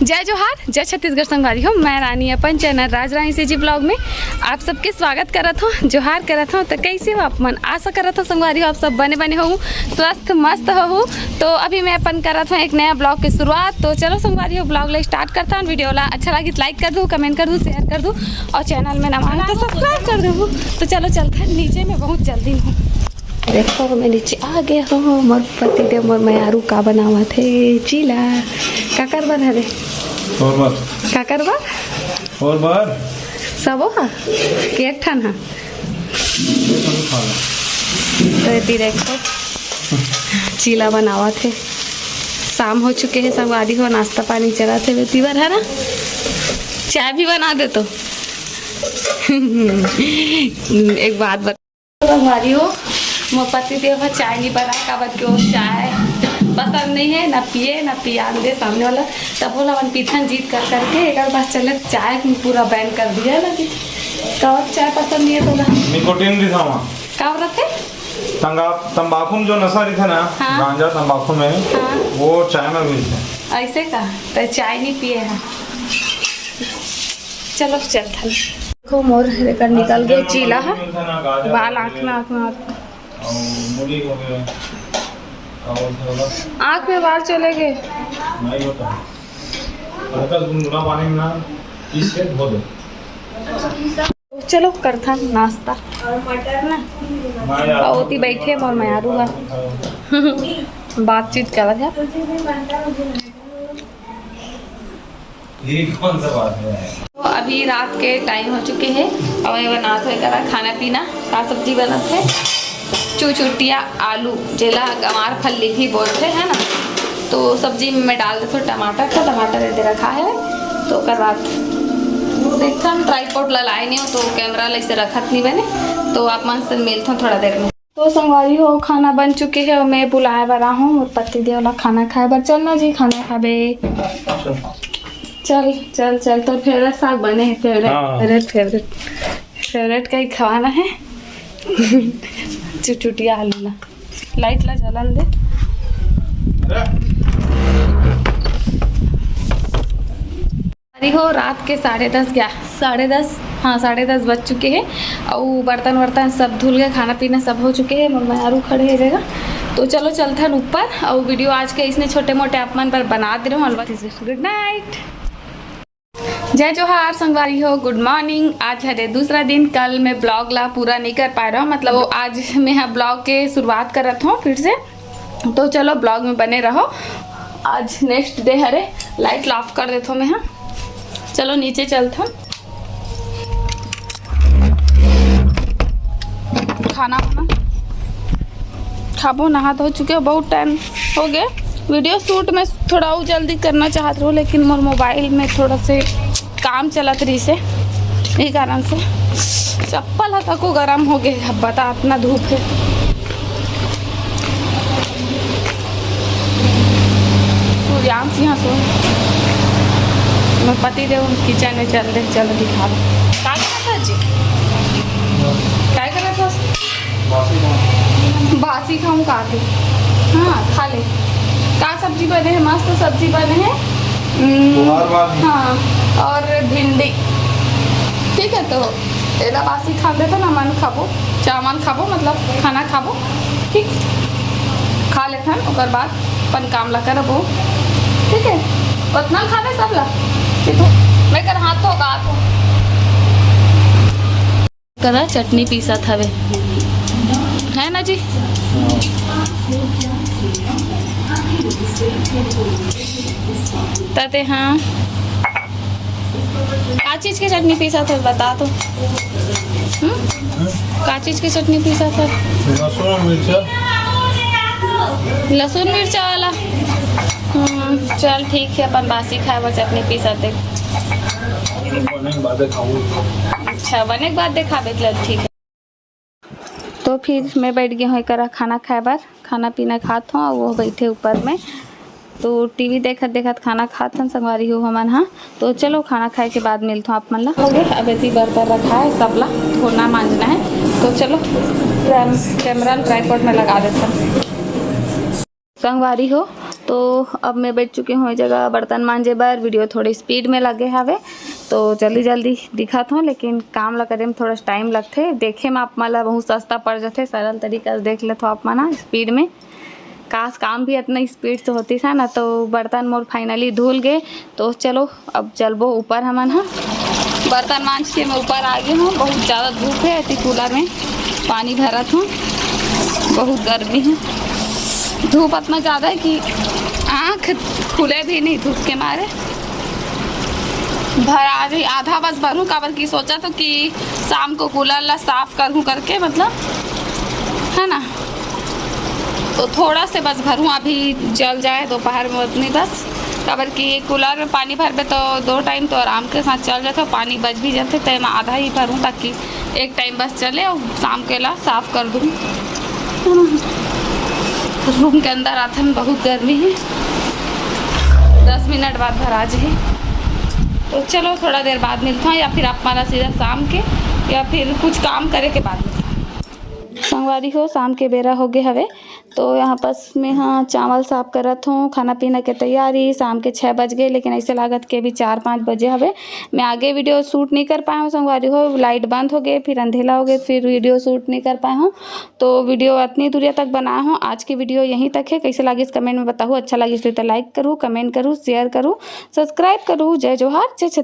जय जोहार, जय छत्तीसगढ़ संगवारी हो। मैं रानी अपन चैनल राज रानी से जी ब्लॉग में आप सबके स्वागत करत हूँ, जोहार करत हूँ। तो कैसे हो आप मन? आशा करत हो संगवारी हो आप सब बने बने हो, स्वस्थ मस्त हो। तो अभी मैं अपन करत हूँ एक नया ब्लॉग की शुरुआत। तो चलो संगवारी हो ब्लॉग ले स्टार्ट करता हूँ। वीडियो ला अच्छा लगी तो लाइक कर दो, कमेंट कर दो, शेयर कर दो और चैनल में नवा है तो सब्सक्राइब कर दो। तो चलो चलते हैं नीचे, में बहुत जल्दी हूँ। देखो मैं नीचे आ गया हूँ। मोर पति देव मोर मैयारू का बनावा थे चीला काकर बन हरे और बार काकर बा और बार सबो हा के एक ठन हा। तो देखो चीला बनावा थे। शाम हो चुके हैं, सब आदि हो नाश्ता पानी चला थे बेतीवर है ना। चाय भी बना दे तो एक बात बता हमारी हो, मोर पति देव चाय नहीं बना का बत क्यों चाय पसंद नहीं है, ना पिए ना पियान दे सामने वाला। तब बोला अपन पीथन जीत कर करके एक बार चले चाय पूरा बैन कर दिया ना कि कब चाय पसंद नहीं है बोला। निकोटीन भी था वहाँ कब रखे तंबाकू में जो नशा था ना। हाँ। गांजा तंबाकू में। हाँ। वो चाय में भी थे। ऐसे का तो चाय नहीं पिए हैं। चलो चलता देखो मोर कर निकल गए चीला है, बाल आँख में आँख में बाल चले गए। नहीं होता हल्का गुनगुना पानी में ना इससे धो दो। चलो करता नाश्ता और मटर ना होती बैठे मोर मैयारू बातचीत कर था। ये कौन सा बात है? तो अभी रात के टाइम हो चुके हैं और मैं बना थे करा खाना पीना का सब्जी बना थे चुचुटिया आलू जेला गंवार फल्ली भी बोलते हैं ना। तो सब्जी में मैं डाल देता हूँ टमाटर का, टमाटर दे रखा है। तो कर बाद देखता हम ट्राईपोर्ट लाए नहीं हो तो कैमरा ऐसे रखत नहीं बने। तो आप मन से मिलता हूँ थोड़ा देर में। तो संगवारी हो खाना बन चुके हैं और मैं बुलाए बरा हूँ और पति देवला खाना खाए बर चलना जी खाना खाबे। चल चल चल तो फेवरेट साग बने हैं, फेवरेट का ही खवाना है। चुटुटिया आलू ला लाइट ला जलन दे। अरे हो रात के 10:30 हाँ 10:30 बज चुके हैं और बर्तन वर्तन सब धुल गए, खाना पीना सब हो चुके हैं। मैयारू खड़े है जगह। तो चलो चलते हैं ऊपर और वीडियो आज के इसने छोटे मोटे अपमान पर बना दे रहे हूँ। गुड नाइट, जय जोहार संगवारी हो, गुड मॉर्निंग। आज है दूसरा दिन। कल मैं ब्लॉग ला पूरा नहीं कर पा रहा हूँ, मतलब वो आज मैं ब्लॉग के शुरुआत करत हूँ फिर से। तो चलो ब्लॉग में बने रहो। आज next day Hare light of कर देता हूँ मैं। हाँ चलो नीचे चलता हूँ। खाना वाना खाबो, नहा धो चुके हो, बहुत टाइम हो गया। वीडियो शूट में थोड़ा और जल्दी करना चाहती हूँ लेकिन मोर मोबाइल में थोड़ा से काम चलत रही से यही कारण से चप्पल है तक गर्म हो गए। बता इतना धूप है। सूर्यांश यहाँ सो मैं पति देव किचन में चल दिखा दो क्या कर रहा जी, क्या कर रहा था? बासी खाऊँ का के हाँ खा ले। का सब्जी बने हैं? मस्त सब्जी बने हैं। हाँ और भिंडी। ठीक है तो एदा बासी खा देते ना, मन खाबो चावल खाबो मतलब खाना खाबो। ठीक खा लेते हैं और बाद अपन काम ला करबो। ठीक है उतना खाने सब ला मैं कर हाथ तो गा तो करा चटनी पीसा था वे है ना जी। ताते हाँ का चीज़ की चटनी पीसा था बता तो। का चीज़ की चटनी पीसा था? लहसुन मिर्चा वाला। चल ठीक है अपन बासी खाए वो चटनी पीसा दे। अच्छा बने के बाद देखा बेचल ठीक है। तो फिर मैं बैठ गई हूँ करा खाना खाए बार, खाना पीना खात हूँ और वो बैठे ऊपर में। तो टीवी देखत देखत खाना खात हन संगवारी हो हमन। हाँ तो चलो खाना खाए के बाद मिलता हूँ आप मन ला। हो गए अब ऐसी बर्तन रखा है सबला धोना मांजना है। तो चलो कैमरा ट्राइपॉड में लगा देता हूँ संगवारी हो। तो अब मैं बैठ चुकी हूँ जगह बर्तन मांजे बर। वीडियो थोड़ी स्पीड में लगे हवे तो जल्दी जल्दी दिखत हूँ, लेकिन काम ला करे में थोड़ा टाइम लगथे। देखे में आप मला बहुत सस्ता पड़ जाते, सरल तरीका से देख लेते आप मना स्पीड में। काश काम भी इतना स्पीड से होती था ना। तो बर्तन मोर फाइनली धुल गए। तो चलो अब चलबो ऊपर हमन। हाँ, बर्तन मांज के मैं ऊपर आ गई हूँ। बहुत ज़्यादा धूप है, ऐसी कूलर में पानी भरत हूँ। बहुत गर्मी है, धूप इतना ज़्यादा है कि आँख खुले भी नहीं धूप के मारे। भर आ रही आधा बस भरूँ काबर की सोचा तो कि शाम को कूलर ला साफ करूँ करके, मतलब है ना। तो थोड़ा से बस भरूँ, अभी जल जाए दोपहर में उतनी बस। काबर कि कूलर में पानी भरबे तो 2 टाइम तो आराम के साथ चल जाते, पानी बच भी जाते। तो मैं आधा ही भरूँ ताकि एक टाइम बस चले और शाम के ला साफ़ कर दूँ। रूम के अंदर आते हैं, बहुत गर्मी है। 10 मिनट बाद भरा जाए। तो चलो थोड़ा देर बाद मिलता हूँ, या फिर आप मारा सीधा शाम के, या फिर कुछ काम करे के बाद। संगवारी हो शाम के बेरा हो गए हवे। तो यहाँ पास में हाँ चावल साफ करत हूँ, खाना पीना के तैयारी। शाम के 6 बज गए, लेकिन ऐसे लागत के भी 4-5 बजे हवे। मैं आगे वीडियो शूट नहीं कर पाया हूँ संगवारी हो, लाइट बंद हो गए, फिर अंधेला हो गए, फिर वीडियो शूट नहीं कर पाया हूँ। तो वीडियो इतनी दूरिया तक बनाया हूँ। आज की वीडियो यहीं तक है। कैसे लगी इस कमेंट में बताओ। अच्छा लगी तो लाइक करूँ, कमेंट करूँ, शेयर करूँ, सब्सक्राइब करूँ। जय जोहार, जय छत्तीसगढ़।